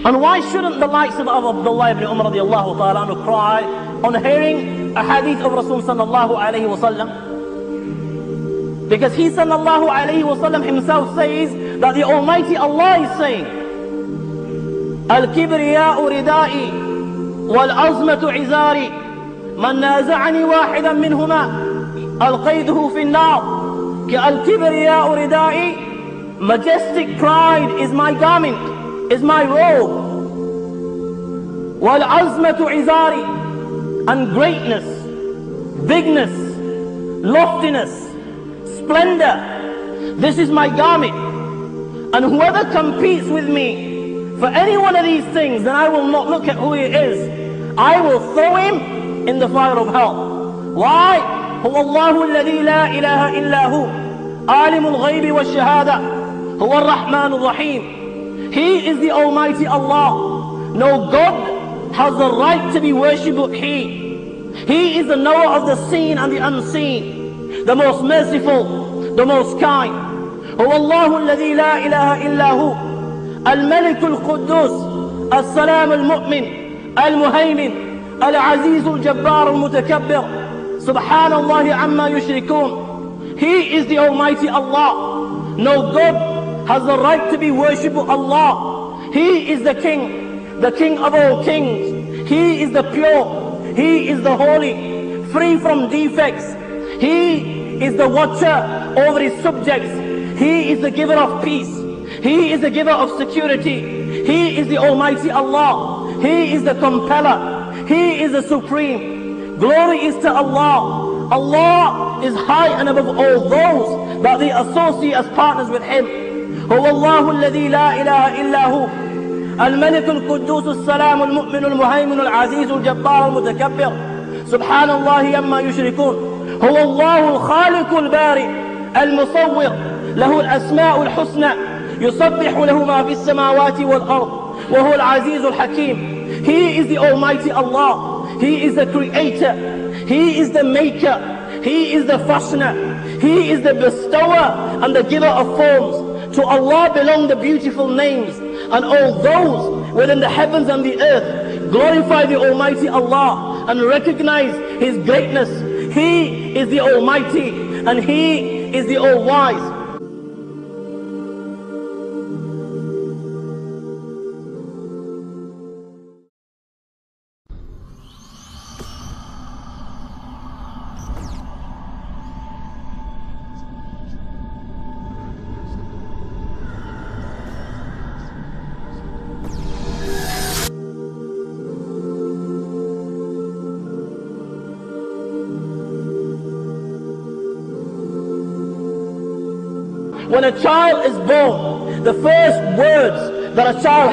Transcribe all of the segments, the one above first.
And why shouldn't the likes of Abdullah ibn Umar radiallahu ta'ala anhu cry on hearing a hadith of Rasul sallallahu alayhi wa sallam? Because he sallallahu alayhi wa sallam himself says that the Almighty Allah is saying, Al-kibriya'u ridai wal-azmatu izari man naza'ani wahidan minhuma alqayduhu fi an-nar. Al-kibriya'u ridai, majestic pride is my garment, is my robe. Wal-azmatu izari, and greatness, bigness, loftiness, splendor, this is my garment. And whoever competes with me for any one of these things, then I will not look at who he is. I will throw him in the fire of hell. Why? هو الله الذي لا إله إلا هو عالم الغيب والشهادة هو الرحمن الرحيم. He is the Almighty Allah. No God has the right to be worshipped but He. He is the knower of the seen and the unseen, the most merciful, the most kind. هو الله الذي لا إله إلا هو الملك القدوس السلام المؤمن المهيمن العزيز الجبار المتكبر سبحان الله عما يشركون. He is the Almighty Allah. No God has the right to be worshipped but Allah. He is the King of all kings. He is the pure, He is the holy, free from defects. He is the watcher over His subjects. He is the giver of peace. He is the giver of security. He is the Almighty Allah. He is the Compeller. He is the Supreme. Glory is to Allah. Allah is high and above all those that they associate as partners with Him. هو الله الذي لا إله إلا هو الملك القدوس السلام المؤمن المهيمن العزيز الجبار المتكبر سبحان الله عما يشركون. هو الله الخالق البارئ المصور له الأسماء الحسنى يسبح له ما في السماوات والأرض وهو العزيز الحكيم. He is the Almighty Allah. He is the Creator. He is the Maker. He is the Fashioner. He is the Bestower and the Giver of forms. To Allah belong the beautiful names, and all those within the heavens and the earth glorify the Almighty Allah and recognize His greatness. He is the Almighty and He is the All-Wise. When a child is born, the first words that a child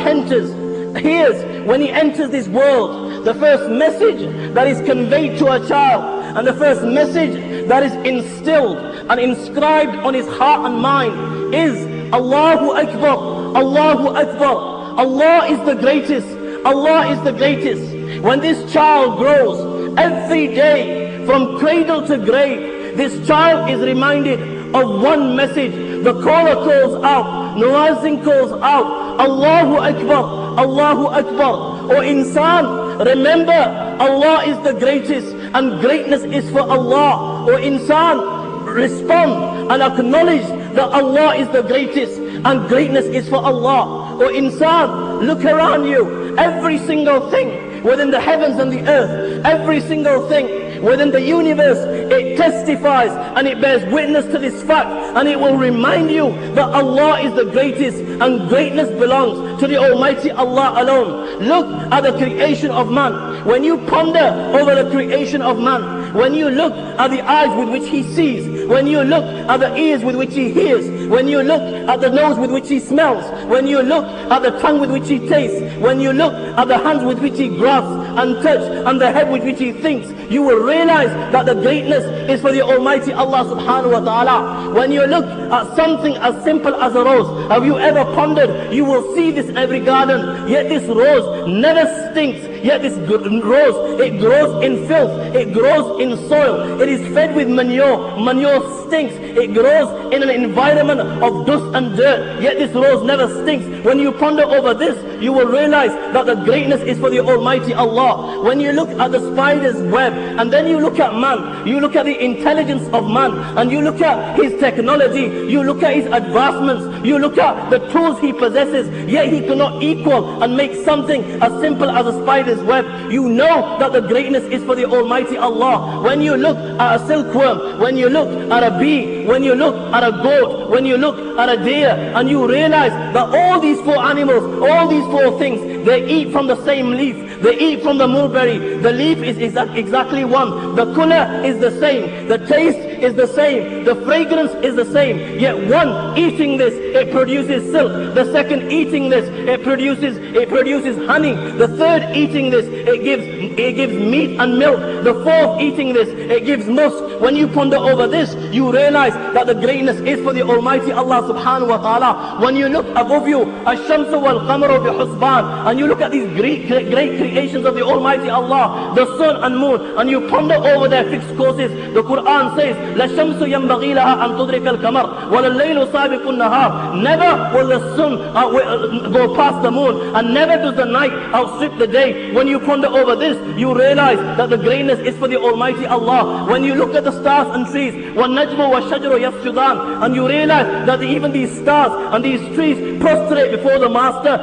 hears when he enters this world, the first message that is conveyed to a child, and the first message that is instilled and inscribed on his heart and mind is Allahu Akbar, Allahu Akbar. Allah is the greatest, Allah is the greatest. When this child grows, every day from cradle to grave, this child is reminded of one message. The caller calls out, Nuazin calls out, Allahu Akbar, Allahu Akbar. O insan, remember Allah is the greatest and greatness is for Allah. O insan, respond and acknowledge that Allah is the greatest and greatness is for Allah. O insan, look around you, every single thing within the heavens and the earth, every single thing within the universe, it testifies and it bears witness to this fact, and it will remind you that Allah is the greatest and greatness belongs to the Almighty Allah alone. Look at the creation of man. When you ponder over the creation of man, when you look at the eyes with which he sees, when you look at the ears with which he hears, when you look at the nose with which he smells, when you look at the tongue with which he tastes, when you look at the hands with which he grasps and touches, and the head with which he thinks, you will realize that the greatness is for the Almighty Allah subhanahu wa ta'ala. When you look at something as simple as a rose, have you ever pondered, you will see this every garden, yet this rose never stinks, yet this rose, it grows in filth, it grows in soil. It is fed with manure. Manure stinks. It grows in an environment of dust and dirt. Yet this rose never stinks. When you ponder over this, you will realize that the greatness is for the Almighty Allah. When you look at the spider's web, and then you look at man, you look at the intelligence of man, and you look at his technology, you look at his advancements, you look at the tools he possesses, yet he cannot equal and make something as simple as a spider's web. You know that the greatness is for the Almighty Allah. When you look at a silkworm, when you look at a bee, when you look at a goat, when you look at a deer, and you realize that all these four animals, all these four things, they eat from the same leaf, they eat from the mulberry. The leaf is exactly one, the color is the same, the taste is the same, the fragrance is the same. Yet one eating this, it produces silk. The second eating this, it produces honey. The third eating this, it gives meat and milk. The fourth eating this, it gives musk. When you ponder over this, you realize that the greatness is for the Almighty Allah subhanahu wa ta'ala. When you look above you, ash-shamsu wal-qamaru bi-husban, and you look at these great creations of the Almighty Allah, the sun and moon, and you ponder over their fixed courses, the Quran says, La shamsu yanbaghi laha an tudrika al-qamar wa al-laylu sabiqu an-nahar. Never will the sun go past the moon, and never does the night outstrip the day. When you ponder over this, you realize that the greatness is for the Almighty Allah. When you look at the stars and trees, وَالنَّجْمُ وَالشَّجْرُ يَسْجُدَانِ, and you realize that even these stars and these trees prostrate before the Master,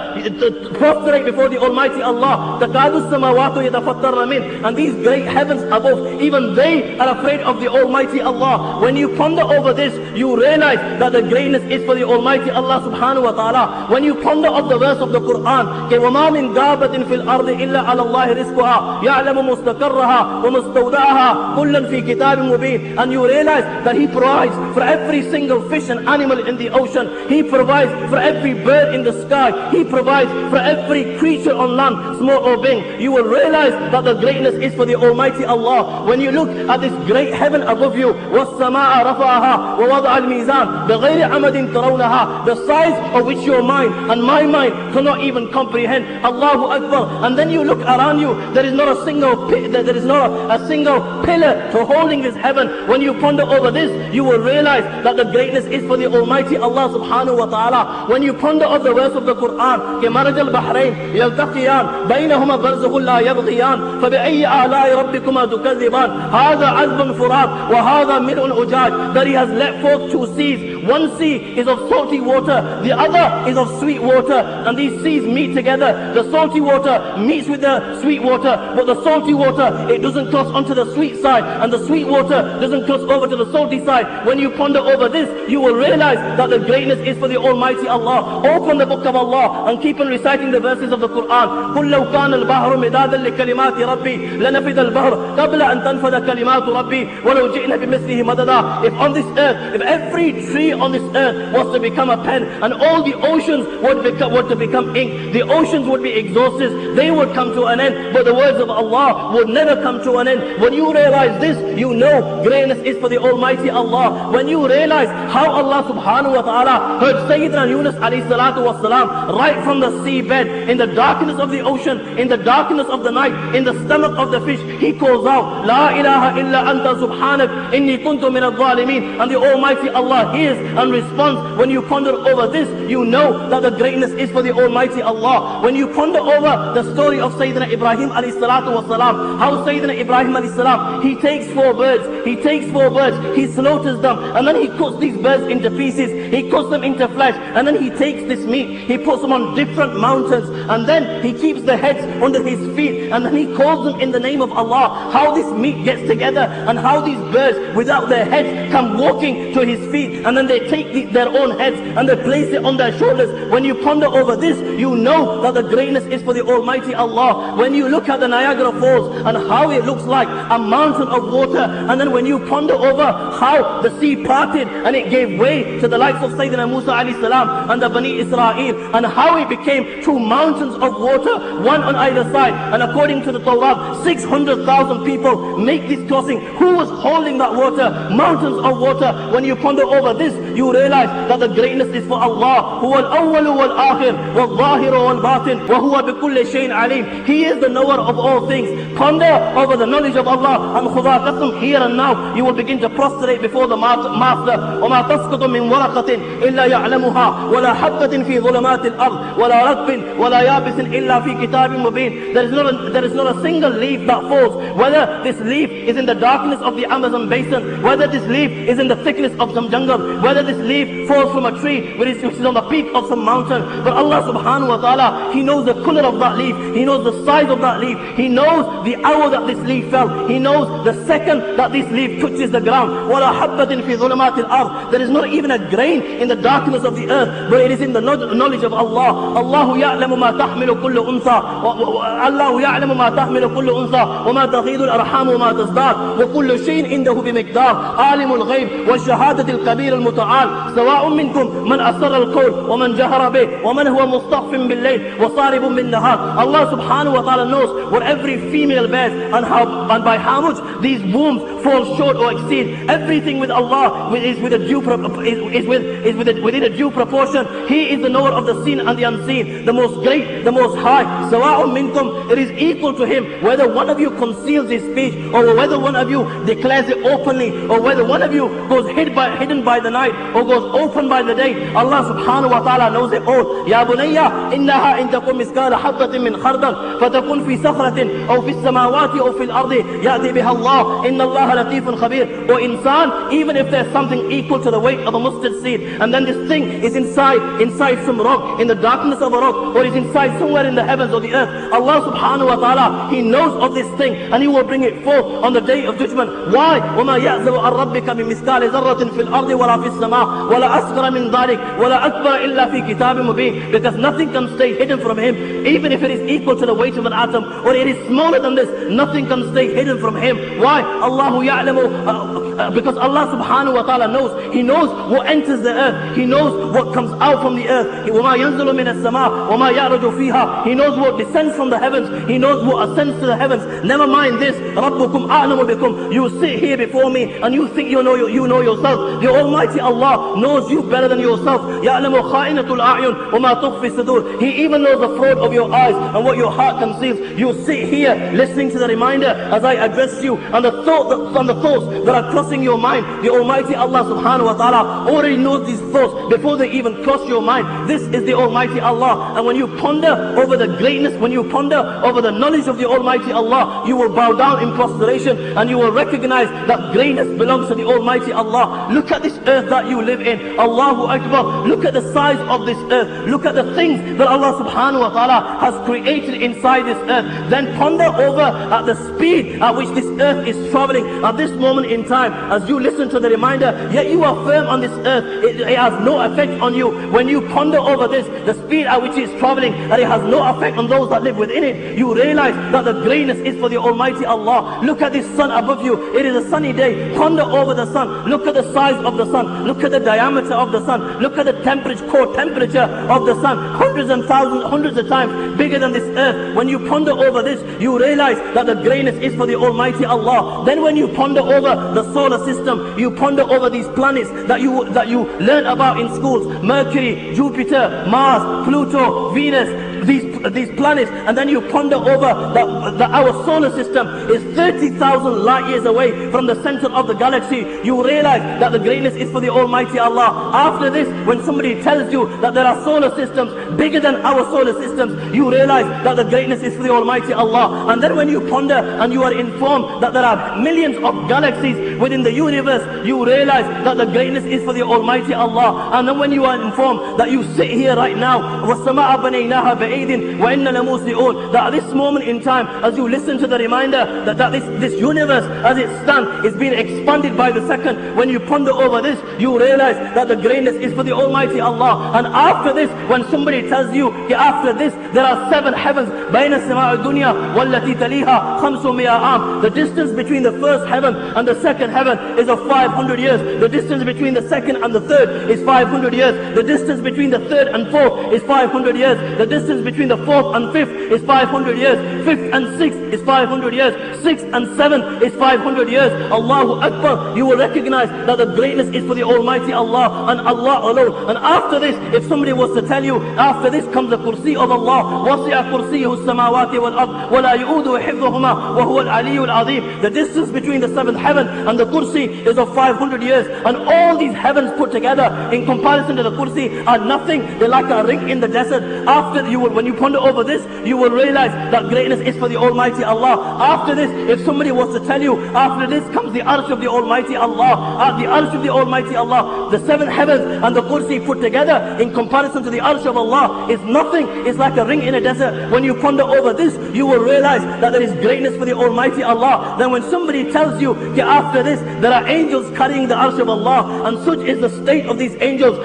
prostrate before the Almighty Allah. تَكَادُ السَّمَاوَاتُ يَتَفَطَّرْنَ مِنْهُ, and these great heavens above, even they are afraid of the Almighty Allah. When you ponder over this, you realize that the greatness is for the Almighty Allah subhanahu wa ta'ala. When you ponder of the verse of the Quran, وَمَا مِنْ دَابَةٍ فِي الْأَرْضِ إِلَّا عَلَى اللَّهِ رِزْقُهَا يَعْلَمُ مُسْتَقَرَّهَا وَمُسْتَوْدَعَهَا كُلًّا فِي كِتَابٍ مُبِينٍ, and you realize that He provides for every single fish and animal in the ocean. He provides for every bird in the sky. He provides for every creature on land, small or big. You will realize that the greatness is for the Almighty Allah. When you look at this great heaven above you, وَالسَّمَاءَ رَفَعَهَا وَوَضَعَ الْمِيزَانَ بِغَيْرِ عَمَدٍ تَرَوْنَهَا, the size of which your mind and my mind cannot even comprehend. Allahu Akbar. And then you look around you, there is not a single pillar to holding this heaven. When you ponder over this, you will realize that the greatness is for the Almighty Allah subhanahu wa ta'ala. When you ponder of the verse of the Quran, كَمَرَجَ الْبَحْرَيْنِ يَلْتَقِيَانِ بَيْنَهُمَا بَرْزَخٌ لَا يَبْغِيَانِ فَبِأَيِّ آلَاءِ رَبِّكُمَا تُكَذِّبَانِ هَذَا عَذْبٌ فُرَاتٌ وَهَذَا مِلْءٌ أُجَاجٌ, that He has let forth two seas. One sea is of salty water, the other is of sweet water, and these seas meet together. The salty water meets with the sweet water, but the salty water, it doesn't cross onto the sweet side, and the sweet water doesn't cross over to the salty side. When you ponder over this, you will realize that the greatness is for the Almighty Allah. Open the book of Allah and keep on reciting the verses of the Quran. قُلْ لَوْ كَانَ الْبَحْرُ مِدَادًا لِكَلِمَاتِ رَبِّي لَنَفِدَ الْبَحْرُ قَبْلَ أَن تَنْفَدَ كَلِمَاتُ رَبِّي وَلَوْ جِئْنَا بِمِثْلِهِ مَدَدًا. If on this earth, if every tree on this earth was to become a pen, and all the oceans were to become ink, the oceans would be exhausted, they would come to an end, but the words of Allah would never come to an end. When you realize this, you know greatness is for the Almighty Allah. When you realize how Allah subhanahu wa ta'ala heard Sayyidina Yunus alayhi salatu was salam right from the seabed, in the darkness of the ocean, in the darkness of the night, in the stomach of the fish, he calls out, La ilaha illa anta subhanak inni kuntu min al-zalimin, and the Almighty Allah hears and responds. When you ponder over this, you know that the greatness is for the Almighty Allah. When you ponder over the story of Sayyidina Ibrahim alayhi salatu was salam, how Sayyidina Ibrahim alayhi salam, he takes four birds, he slaughters them, and then he cuts these birds into pieces, he cuts them into flesh, and then he takes this meat, he puts them on different mountains, and then he keeps the heads under his feet, and then he calls them in the name of Allah. How this meat gets together, and how these birds without their heads come walking to his feet, and then they take their own heads and they place it on their shoulders. When you ponder over this, you know that the greatness is for the Almighty Allah. When you look at the Niagara Falls and how it looks like a mountain of water, and then when you ponder over how the sea parted and it gave way to the likes of Sayyidina Musa alayhi salam and the Bani Israel, and how it became two mountains of water, one on either side, and according to the Torah, 600,000 people make this crossing. Who was holding that water? Mountains of water. When you ponder over this, you realize that the greatness is for Allah. Huwa al-awwal wal-akhir, wal-zahir wal-batin, wa huwa bi kulli shay'in alim. He is the knower of all things. Ponder over the knowledge of Allah, and khuda qasam, here and now you will begin to prostrate before the Master. وَمَا تَسْقُطُ مِنْ وَرَقَةٍ إِلَّا يَعْلَمُهَا وَلَا حَبَّةٍ فِي ظُلُمَاتِ الْأَرْضِ وَلَا رَطْبٍ وَلَا يَابِسٍ إِلَّا فِي كِتَابٍ مُبِينٍ. There is not a single leaf that falls, whether this leaf is in the darkness of the Amazon basin, whether this leaf is in the thickness of some jungle, whether this leaf falls from a tree which is on the peak of some mountain. But Allah subhanahu wa ta'ala, He knows the color of that leaf, He knows the size of that leaf, He knows the hour that this leaf fell, He knows the second that this leaf touches the ground. وَلَا حَبَّةٍ فِي ظُلُمَاتِ الْأَرْضِ. There is not even a grain in the darkness of the earth, but it is in the knowledge of Allah. Allah يَعْلَمُ مَا تَحْمِلُ كُلُّ أُنْثَى الله يعلم ما تحمل كل أنثى وما تغيض الأرحام وما تزداد وكل شيء عنده بمقدار عالم الغيب والشهادة الكبير المتعال سواء منكم من أسر القول ومن جهر به ومن هو مستخف بالليل وصارب بالنهار. Allah subhanahu wa ta'ala knows what every female bears and by how much these wombs fall short or exceed. Everything with Allah is within a due proportion. He is the knower of the seen and the unseen, the most great, the most high. سواء منكم, it is equal to him whether one of you conceals his speech or whether one of you declares it openly or whether one of you goes hidden by the night or goes open by the day. Allah subhanahu wa ta'ala knows it all. Ya bunayya innaha in takum miskala habbatin min khardal fatakun fi sakhratin aw fi samawati aw fil ardi ya'ti biha Allah inna Allah latifun khabir. Or insan, even if there's something equal to the weight of a mustard seed and then this thing is inside some rock, in the darkness of a rock, or is inside somewhere in the heavens or the earth, Allah subhanahu wa ta'ala, He knows of this thing and He will bring it forth on the day of judgment. Why? وَمَا يَعْزَوْ عَنْ رَبِّكَ مِنْ مِثْقَالِ ذَرَّةٍ فِي الْأَرْضِ وَلَا فِي السَّمَاءِ وَلَا أَصْغَرَ مِنْ ذَلِكَ وَلَا أَكْبَرَ إِلَّا فِي كِتَابٍ مُبِينٍ. Because nothing can stay hidden from Him, even if it is equal to the weight of an atom or it is smaller than this, nothing can stay hidden from Him. Why? Allahu ya'lamu, because Allah subhanahu wa ta'ala knows. He knows what enters the earth, He knows what comes out from the earth. وَمَا يَنزُلُ مِنَ السَّمَاءِ وَمَا يَعْرُجُ فِيهَا. He knows what descends from the heavens, He knows what ascends to the heavens. Never mind this, رَبُّكُمْ أَعْلَمُ بِكُمْ. You sit here before me and you think you know yourself. The Almighty Allah knows you better than yourself. يَعْلَمُ خَائِنَةُ الْأَعْيُنِ وَمَا تُخْفِي الصُّدُورِ. He even knows the fraud of your eyes and what your heart conceals. You sit here listening to the reminder as I address you and the thoughts that are crossing your mind. The Almighty Allah subhanahu wa ta'ala already knows these thoughts before they even cross your mind. This is the Almighty Allah. And when you ponder over the greatness, when you ponder over the knowledge of the Almighty Allah, you will bow down in prostration and you will recognize that greatness belongs to the Almighty Allah. Look at this earth that you live in. Allahu Akbar. Look at the size of this earth. Look at the things that Allah subhanahu wa ta'ala has created inside this earth. Then ponder over at the speed at which this earth is traveling at this moment in time. As you listen to the reminder, yet you are firm on this earth. It has no effect on you. When you ponder over this, the speed at which it is traveling, and it has no effect on those that live within it, you realize that the greatness is for the Almighty Allah. Look at this sun above you. It is a sunny day. Ponder over the sun. Look at the size of the sun. Look at the diameter of the sun. Look at the core temperature of the sun. Hundreds and thousands, hundreds of times bigger than this earth. When you ponder over this, you realize that the greatness is for the Almighty Allah. Then when you ponder over the solar system, you ponder over these planets that you learn about in schools. Mercury, Jupiter, Mars, Pluto, Venus, these planets, and then you ponder over that our solar system is 30,000 light years away from the center of the galaxy. You realize that the greatness is for the Almighty Allah. After this, when somebody tells you that there are solar systems bigger than our solar systems, you realize that the greatness is for the Almighty Allah. And then when you ponder and you are informed that there are millions of galaxies within the universe, you realize that the greatness is for the Almighty Allah. And then when you are informed that you sit here right now, وَالسَّمَاءَ بَنَيْنَاهَا بَعِيدٍ وَإِنَّ لَمُوسِئُونَ, that at this moment in time, as you listen to the reminder that this universe as it stands is being expanded by the second, when you ponder over this, you realize that the greatness is for the Almighty Allah. And after this, when somebody tells you, after this, there are 7 heavens, بَيْنَ السَّمَاءِ الدُّنْيَا وَالَّتِي تَلِيهَا 500 عام. The distance between the first heaven and the second heaven is of 500 years. The distance between the second and the third is 500 years. The distance between the third and fourth is 500 years. The distance distance between the fourth and fifth is 500 years. Fifth and sixth is 500 years. Sixth and seventh is 500 years. Allahu Akbar. You will recognize that the greatness is for the Almighty Allah and Allah alone. And after this, if somebody was to tell you, after this comes the kursi of Allah. وَسِعَ كُرْسِيهُ السَّمَاوَاتِ وَالْأَرْضِ وَلَا يُؤُودُهُ حِفْظُهُمَا وَهُوَ الْعَلِيُّ الْعَظِيمُ. The distance between the seventh heaven and the kursi is of 500 years. And all these heavens put together in comparison to the kursi are nothing. They're like a ring in the desert. After when you ponder over this, you will realize that greatness is for the Almighty Allah. After this, if somebody was to tell you, after this comes the arsh of the Almighty Allah. The arsh of the Almighty Allah, the seven heavens and the kursi put together in comparison to the arsh of Allah is nothing. It's like a ring in a desert. When you ponder over this, you will realize that there is greatness for the Almighty Allah. Then when somebody tells you, after this, there are angels carrying the arsh of Allah, and such is the state of these angels.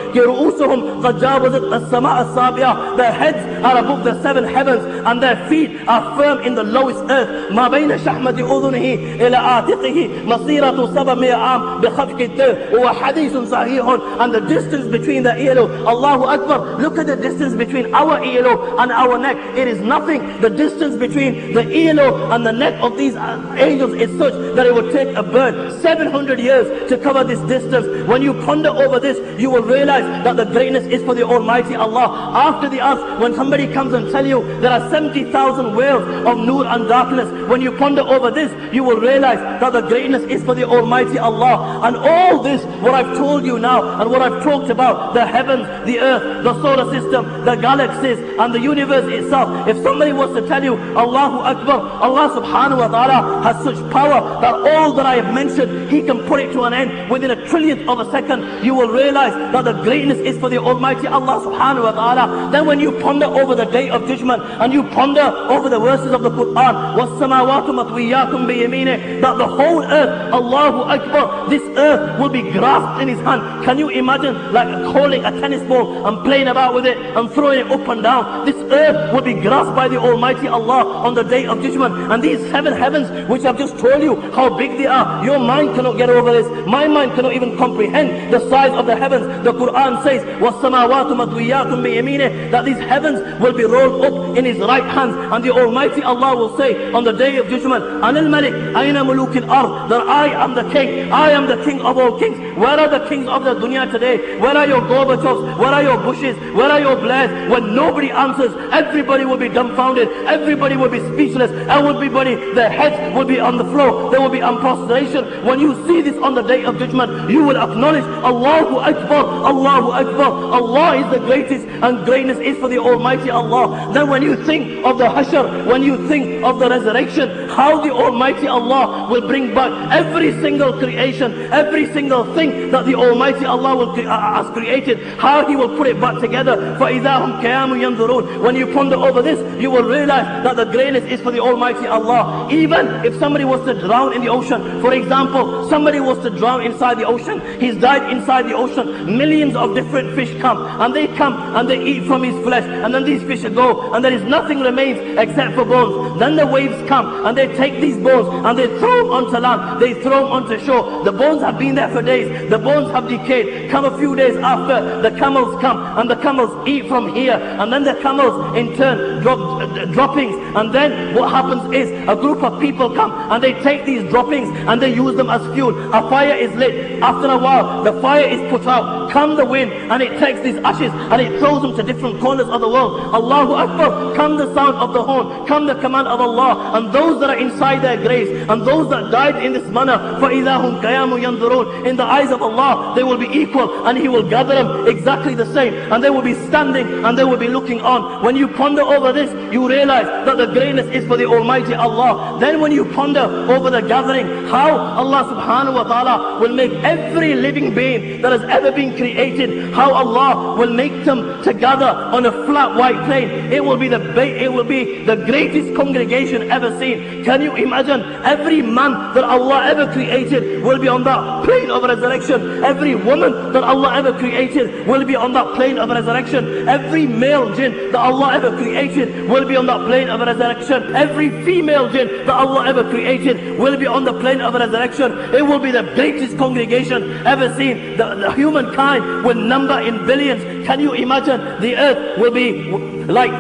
Their heads are above the seven heavens, and their feet are firm in the lowest earth. ما بين شحمة أذنه إلى عاتقه مسيرة 700 عام بخفق الدر وهو حديث صحيح. And the distance between the earlobe, Allahu Akbar, look at the distance between our earlobe and our neck. It is nothing. The distance between the earlobe and the neck of these angels is such that it would take a bird 700 years to cover this distance. When you ponder over this, you will realize that the greatness is for the Almighty Allah. After the earth, when somebody comes and tell you there are 70,000 wells of nur and darkness, when you ponder over this, you will realize that the greatness is for the Almighty Allah. And all this, what I've told you now, and what I've talked about, the heavens, the earth, the solar system, the galaxies, and the universe itself, if somebody was to tell you, Allahu Akbar, Allah subhanahu wa ta'ala has such power that all that I have mentioned, He can put it to an end within a trillionth of a second, you will realize that the greatness is for the Almighty Allah subhanahu wa ta'ala. Then when you ponder over the day of judgment, and you ponder over the verses of the Quran, وَالسَّمَاوَاتُ مَطْوِيَّاتٌ بِيَمِينِهِ, that the whole earth, Allahu Akbar, this earth will be grasped in His hand. Can you imagine like holding a tennis ball and playing about with it and throwing it up and down? This earth will be grasped by the Almighty Allah on the day of judgment. And these seven heavens, which I've just told you how big they are, your mind cannot get over this. My mind cannot even comprehend the size of the heavens. The Quran says, وَالسَّمَاوَاتُ مَطْوِيَّاتٌ بِيَمِينِهِ, that these heavens will be rolled up in His right hands. And the Almighty Allah will say on the day of judgment, أَنَا الْمَلِكْ أَيْنَ مُلُوكِ الْأَرْضِ, that I am the king. I am the king of all kings. Where are the kings of the dunya today? Where are your Gorbachevs? Where are your Bushes? Where are your Blairs? When nobody answers, everybody will be dumbfounded. Everybody will be speechless. Everybody, their heads will be on the floor. There will be prostration. When you see this on the day of judgment, you will acknowledge, Allahu Akbar, Allahu Akbar. Allah is the greatest, and greatness is for the Almighty Allah. Then when you think of the Hashr, when you think of the resurrection, how the Almighty Allah will bring back every single creation, every single thing that the Almighty Allah has created, how He will put it back together. فَإِذَا هُمْ قِيَامٌ يَنْظُرُونَ. When you ponder over this, you will realize that the greatness is for the Almighty Allah. Even if somebody was to drown in the ocean, for example, somebody was to drown inside the ocean, he's died inside the ocean, millions of different fish come and they eat from his flesh, and then these fish go, and there is nothing remains except for bones. Then the waves come and they take these bones and they throw them onto land, they throw them onto shore. The bones have been there for days, the bones have decayed. Come a few days after, the camels come and the camels eat from here, and then the camels in turn drop droppings, and then what happens is a group of people come and they take these droppings and they use them as fuel. A fire is lit. After a while, the fire is put out. Come the wind and it takes these ashes and it throws them to different corners of the world. Allahu Akbar. Come the sound of the horn, come the command of Allah, and those that are inside their graves and those that died in this manner, فَإِذَا هُمْ قِيَامٌ يَنْظُرُونَ, in the eyes of Allah they will be equal, and He will gather them exactly the same, and they will be standing and they will be looking on. When you ponder over this, you realize that the greatness is for the Almighty Allah. Then when you ponder over the gathering, how Allah subhanahu wa ta'ala will make every living being that has ever been created, how Allah will make them to gather on a flat white plain. It will be the greatest congregation ever seen. Can you imagine? Every man that Allah ever created will be on that plane of resurrection. Every woman that Allah ever created will be on that plane of resurrection. Every male jinn that Allah ever created will be on that plane of resurrection. Every female jinn that Allah ever created will be on the plane of resurrection. It will be the greatest congregation ever seen. The humankind will number in billions. Can you imagine? The earth will be like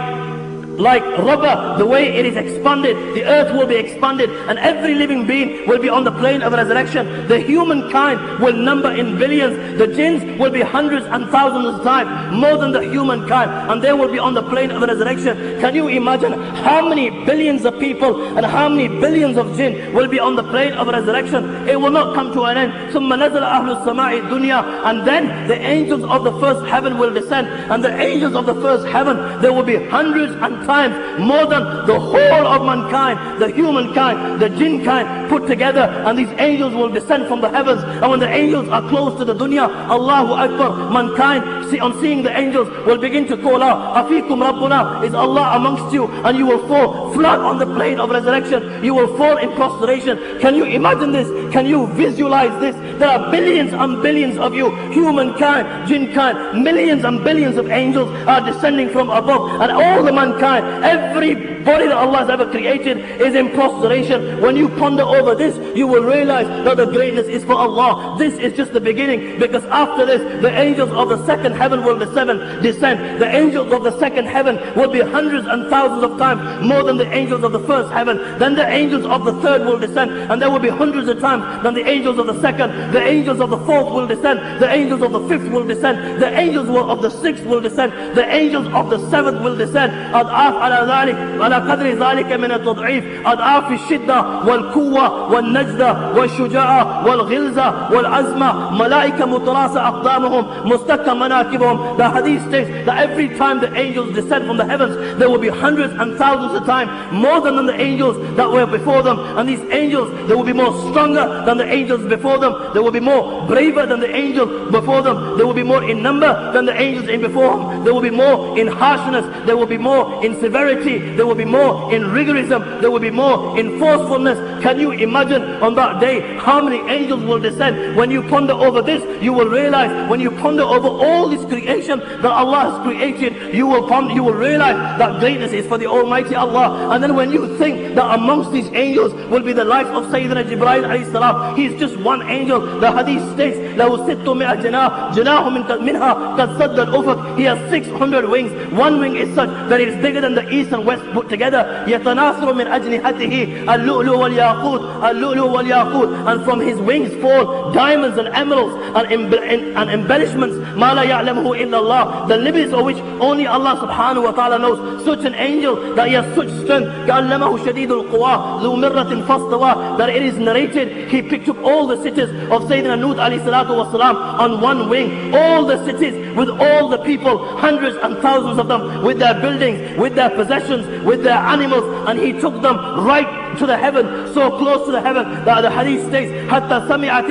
like rubber, the way it is expanded, the earth will be expanded, and every living being will be on the plane of resurrection. The humankind will number in billions, the jinns will be hundreds and thousands of times more than the humankind, and they will be on the plane of resurrection. Can you imagine how many billions of people and how many billions of jinn will be on the plane of resurrection? It will not come to an end. ثُمَّ نَزَلَ أَهْلُ السَّمَاءِ الدُّنْيَا, and then the angels of the first heaven will descend, and the angels of the first heaven, there will be hundreds and times more than the whole of mankind, the humankind, the jinn kind put together, and these angels will descend from the heavens. And when the angels are close to the dunya, Allahu Akbar, mankind on seeing the angels will begin to call out, Afikum Rabbuna, is Allah amongst you? And you will fall flat on the plane of resurrection. You will fall in prostration. Can you imagine this? Can you visualize this? There are billions and billions of you, humankind, jinn kind, millions and billions of angels are descending from above, and all the mankind, everybody that Allah has ever created is in prostration. When you ponder over this, you will realize that the greatness is for Allah. This is just the beginning, because after this, the angels of the second heaven will descend. The angels of the second heaven will be hundreds and thousands of times more than the angels of the first heaven. Then the angels of the third will descend, and there will be hundreds of times than the angels of the second. The angels of the fourth will descend. The angels of the fifth will descend. The angels of the sixth will descend. The angels of the seventh will descend. أضعاف على ذلك على قدر ذلك من التضعيف، أضعاف الشدة والقوة والنجدة والشجاعة والغلظة والعزمة، ملائكة متراصة أقدامهم مستكة مناكبهم. The hadith states that every time the angels descend from the heavens, there will be hundreds and thousands of times more than the angels that were before them. And these angels, they will be more stronger than the angels before them. They will be more braver than the angels before them. They will be more in number than the angels in before them. They will be more in harshness. They will be more in severity. They will be more in rigorism. They will be more in forcefulness. Can you imagine on that day how many angels will descend? When you ponder over this, you will realize, when you ponder over all this creation that Allah has created, you will realize that greatness is for the Almighty Allah. And then when you think that amongst these angels will be the life of Sayyidina Jibreel alayhi salam, he is just one angel. The hadith states, لَهُ سِتُّمِئَ جَنَاهُ جَنَاهُ مِنْهَا قَدْ سَدَّ الْأُفُقِ. He has 600 wings. One wing is such that it is bigger than the east and west put together. يَتَنَاثُرُ مِنْ أَجْنِحَتِهِ اللُّؤْلُؤُ وَالْيَاقُوتُ اللُّؤْلُؤُ وَالْيَاقُوتُ. And from his wings fall diamonds and emeralds and embellishments, مَا لَا يَعْلَمُهُ إِلَّا اللَّهُ, the limits of which only Allah subhanahu wa ta'ala knows. Such an angel that he has such strength, كَأَلَّمَهُ شَدِيدُ الْقُوَى ذُو مِرَّةٍ فَاسْتَوَى, that it is narrated he picked up all the cities of Sayyidina Nuh alayhi salatu wasalam on one wing. All the cities with all the people, hundreds and thousands of them, with their buildings, with their possessions, with their animals, and he took them right to the heaven, so close to the heaven that the hadith states, حتى سمعت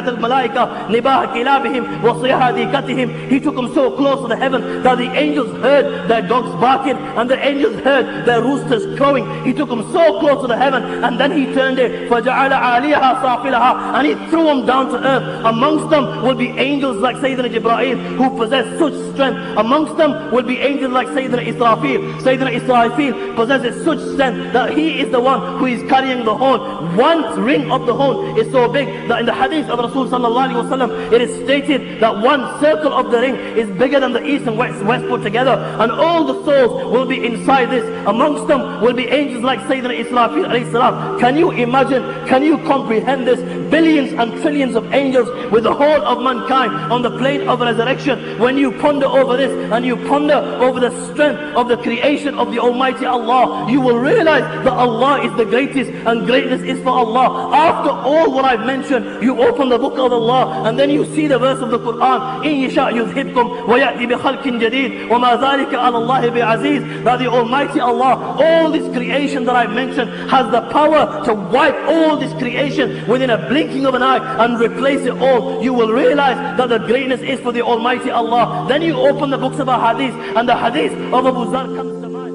الملائكة نباح كلابهم وصيحة ديكتهم. He took them so close to the heaven that the angels heard their dogs barking and the angels heard their roosters crowing. He took them so close to the heaven, and then he turned it, فجعل عاليها سافلها, and he threw them down to earth. Amongst them will be angels like Sayyidina Jibreel, who possess such strength. Amongst them will be angels like Sayyidina Israfil. Sayyidina Israfil possesses such strength that he is the one who is carrying the horn. One ring of the horn is so big that in the hadith of Rasul sallallahu alaihi wasallam, it is stated that one circle of the ring is bigger than the east and west put together, and all the souls will be inside this. Amongst them will be angels like Sayyidina Israfil alayhi salam. Can you imagine, can you comprehend this? Billions and trillions of angels with the whole of mankind on the plane of resurrection. When you ponder over this and you ponder over the strength of the creation of the Almighty Allah, you will realize that Allah is the greatest and greatness is for Allah. After all what I've mentioned, you open the book of Allah and then you see the verse of the Quran, إِن يَشَأْ يُذْهِبْكُمْ وَيَأْتِ بِخَلْقٍ جَدِيدٍ وَمَا ذَلِكَ عَلَى اللَّهِ بِعَزِيزٍ. That the Almighty Allah, all this creation that I've mentioned, has the power to wipe all this creation within a blinking of an eye and replace it all. You will realize that the greatness is for the Almighty Allah. Then you open the books of Hadis, and the Hadith of Abu Zar comes to mind.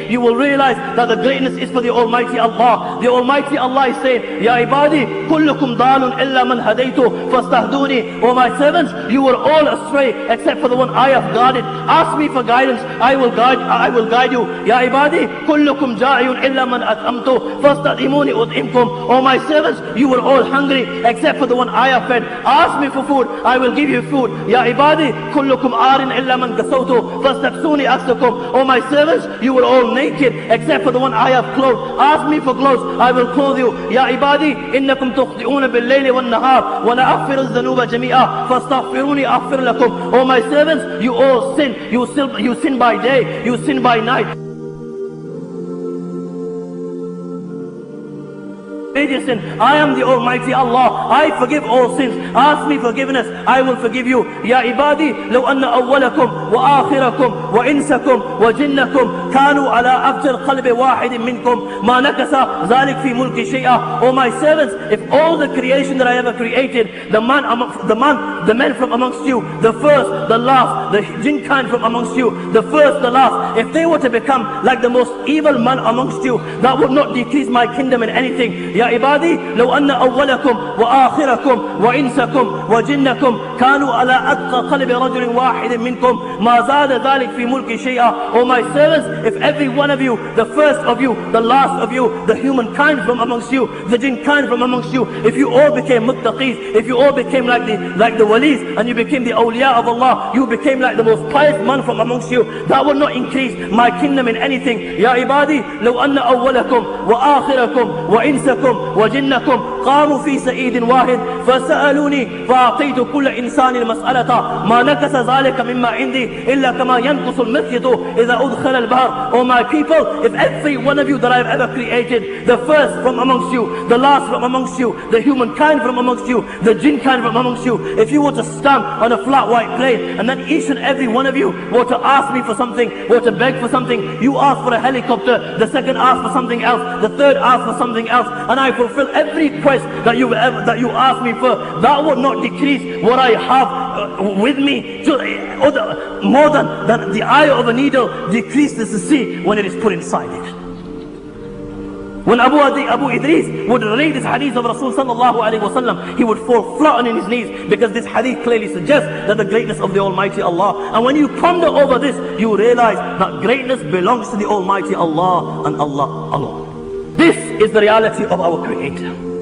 You will realize that the greatness is for the Almighty Allah. The Almighty Allah is saying, Ya ibadi, kullukum dalun illa man hadaytu fastahduni. O my servants, you were all astray except for the one I have guided. Ask me for guidance, I will guide I will guide you. Ya ibadi, kullukum ja'iyun illa man at'amtu, fasta'imuni ud'imkum. O my servants, you were all hungry except for the one I have fed. Ask me for food, I will give you food. Ya ibadi, kullukum arin illa man kasawtu, fastaksuni aksakum. O my servants, you were all naked except for the one I have clothed. Ask me for clothes, I will clothe you. Ya ibadi, innakum tukhti'una bil-layli wan-nahar, wa la aghfiru adh-dhunuba jami'a, fastaghfiruni aghfir lakum. O my servants, you all sin. You sin by day, you sin by night. Sin. I am the Almighty Allah. I forgive all sins. Ask me forgiveness, I will forgive you. Ya ibadi, law anna awwalakum wa akhirakum wa insakum wa jinnakum kanu ala afjar qalbi wahidin minkum ma nakasa zalik fi mulki shay'a. O my servants, if all the creation that I ever created, the men from amongst you, the first, the last, the jinn kind from amongst you, the first, the last, if they were to become like the most evil man amongst you, that would not decrease my kingdom in anything. Ya ibadi, law anna awwalakum wa akhirakum wa insakum wa jinnakum kanu ala atqa qalbi rajulin wahidin minkum ma zada dhalik fi mulki shay'a. O my servants, if every one of you, the first of you, the last of you, the humankind from amongst you, the jinn kind from amongst you, if you all became muttaqis, if you all became like the walis, and you became the awliya of Allah, you became like the most pious man from amongst you, that would not increase my kingdom in anything. Ya ibadi, law anna awwalakum wa akhirakum wa insakum وجنكم قاموا في سعيد واحد فسألوني فأعطيت كل إنسان مسألة ما نكس ذلك مما عندي إلا كما ينقص المخيط إذا أدخل البحر. O my people, if every one of you that I have ever created, the first from amongst you, the last from amongst you, the humankind from amongst you, the jinn kind from amongst you, if you were to stand on a flat white plane and then each and every one of you were to ask me for something, were to beg for something, you ask for a helicopter, the second ask for something else, the third ask for something else, and I fulfill every request that you ask me for, that would not decrease what I have with me more than the eye of a needle decreases the sea when it is put inside it. When Abu Idris would read this hadith of Rasul sallallahu alayhi wa sallam, he would fall flat on his knees, because this hadith clearly suggests that the greatness of the Almighty Allah. And when you ponder over this, you realize that greatness belongs to the Almighty Allah and Allah alone. This is the reality of our Creator.